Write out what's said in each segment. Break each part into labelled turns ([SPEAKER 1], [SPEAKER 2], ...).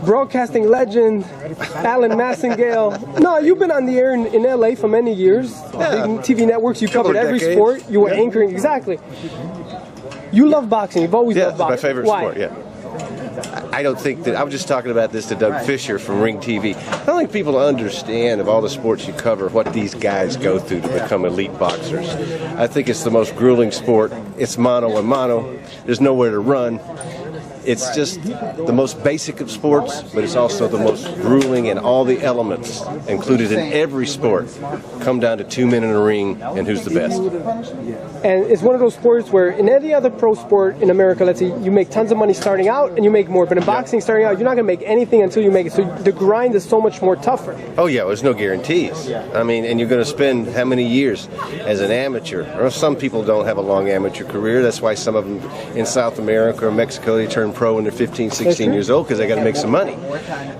[SPEAKER 1] Broadcasting legend, Alan Massengale. No, you've been on the air in LA for many years.
[SPEAKER 2] Yeah.
[SPEAKER 1] Big TV networks, you covered every
[SPEAKER 2] decades.
[SPEAKER 1] sport. You were anchoring, exactly. You love boxing, you've always loved boxing.
[SPEAKER 2] It's my favorite
[SPEAKER 1] Why?
[SPEAKER 2] sport, yeah. I don't think that, I was just talking about this to Doug Fisher from Ring TV. I don't think people understand, of all the sports you cover, what these guys go through to become elite boxers. I think it's the most grueling sport. It's mano a mano. There's nowhere to run. It's just the most basic of sports, but it's also the most grueling, and all the elements included in every sport come down to 2 men in a ring and who's the best.
[SPEAKER 1] And it's one of those sports where in any other pro sport in America, let's say, you make tons of money starting out and you make more. But in boxing, starting out, you're not going to make anything until you make it. So the grind is so much more tougher.
[SPEAKER 2] Oh yeah, there's no guarantees. I mean, and you're going to spend how many years as an amateur? Or some people don't have a long amateur career. That's why some of them in South America or Mexico, they turn pro when they're 15, 16 years old because they got to make some money.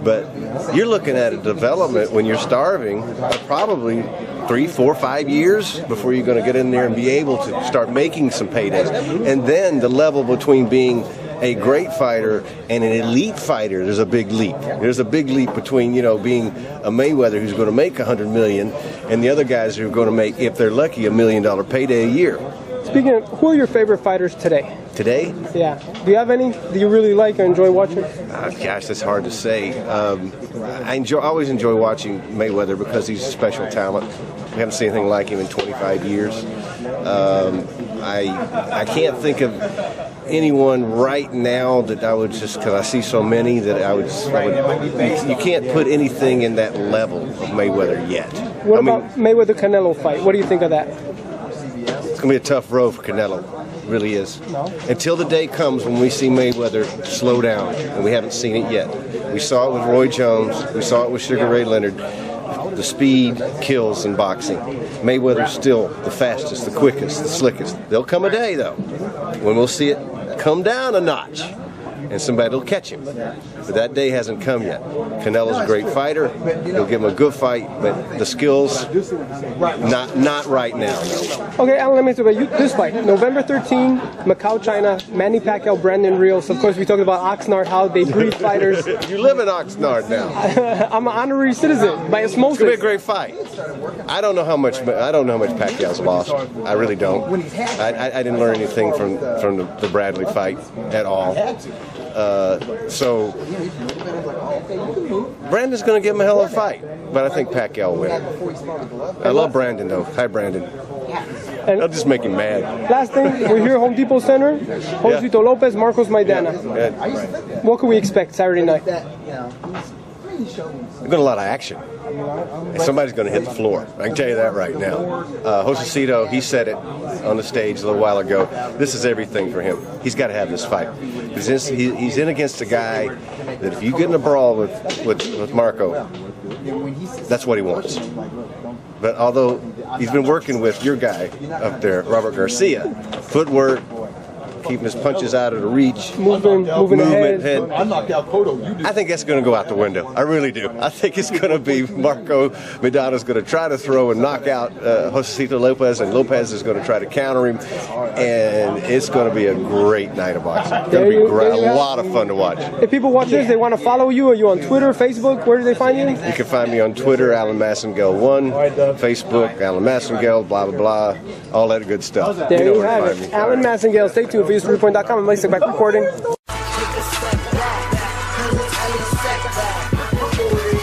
[SPEAKER 2] But you're looking at a development when you're starving, probably 3, 4, 5 years before you're going to get in there and be able to start making some paydays. And then the level between being a great fighter and an elite fighter, there's a big leap. There's a big leap between, you know, being a Mayweather who's going to make $100 million and the other guys who are going to make, if they're lucky, $1 million payday a year.
[SPEAKER 1] Speaking of, who are your favorite fighters today?
[SPEAKER 2] Today?
[SPEAKER 1] Yeah. Do you have any that you really like or enjoy watching?
[SPEAKER 2] Gosh, that's hard to say. I always enjoy watching Mayweather because he's a special talent. We haven't seen anything like him in 25 years. I can't think of anyone right now that I would just, because I see so many that I would you can't put anything in that level of Mayweather yet.
[SPEAKER 1] What about Mayweather-Canelo fight? What do you think of that?
[SPEAKER 2] It's going to be a tough road for Canelo. It really is. Until the day comes when we see Mayweather slow down, and we haven't seen it yet. We saw it with Roy Jones. We saw it with Sugar Ray Leonard. The speed kills in boxing. Mayweather's still the fastest, the quickest, the slickest. There'll come a day, though, when we'll see it come down a notch, and somebody will catch him. But that day hasn't come yet. Canelo's a great fighter. He'll give him a good fight, but the skills, not right now. No.
[SPEAKER 1] Okay, Alan, let me talk about you. This fight, November 13, Macau, China, Manny Pacquiao, Brandon Rios. Of course, we talked about Oxnard, how they breed fighters.
[SPEAKER 2] You live in Oxnard now.
[SPEAKER 1] I'm an honorary citizen by osmosis.
[SPEAKER 2] It's gonna be a great fight. I don't know how much Pacquiao's lost. I really don't. I didn't learn anything from the Bradley fight at all. So Brandon's going to give him a hell of a fight, but I think Pacquiao will win. I love Brandon, though. Hi, Brandon. I'll just make him mad.
[SPEAKER 1] Last thing, we're here at Home Depot Center. Josito Lopez, Marcos Maidana.
[SPEAKER 2] Yeah.
[SPEAKER 1] What can we expect Saturday night?
[SPEAKER 2] There's going to be a lot of action. And somebody's going to hit the floor. I can tell you that right now. Josito, he said it on the stage a little while ago. This is everything for him. He's got to have this fight. He's in against a guy that if you get in a brawl with Marco, that's what he wants. But although he's been working with your guy up there, Robert Garcia, footwork, keeping his punches out of the reach, movement ahead. I think that's going to go out the window. I really do. I think it's going to be Marco Maidana's going to try to throw and knock out Josito Lopez, and Lopez is going to try to counter him, and it's going to be a great night of boxing. It's going to be a lot of fun to watch.
[SPEAKER 1] If people watch this, they want to follow you. Are you on Twitter, Facebook? Where do they find you?
[SPEAKER 2] You can find me on Twitter, Alan Massengale 1, Facebook, Alan Massengale, blah, blah, blah, all that good stuff.
[SPEAKER 1] There you have it. Alan Massengale. Stay tuned for USReport.com. I'm Lacey back recording.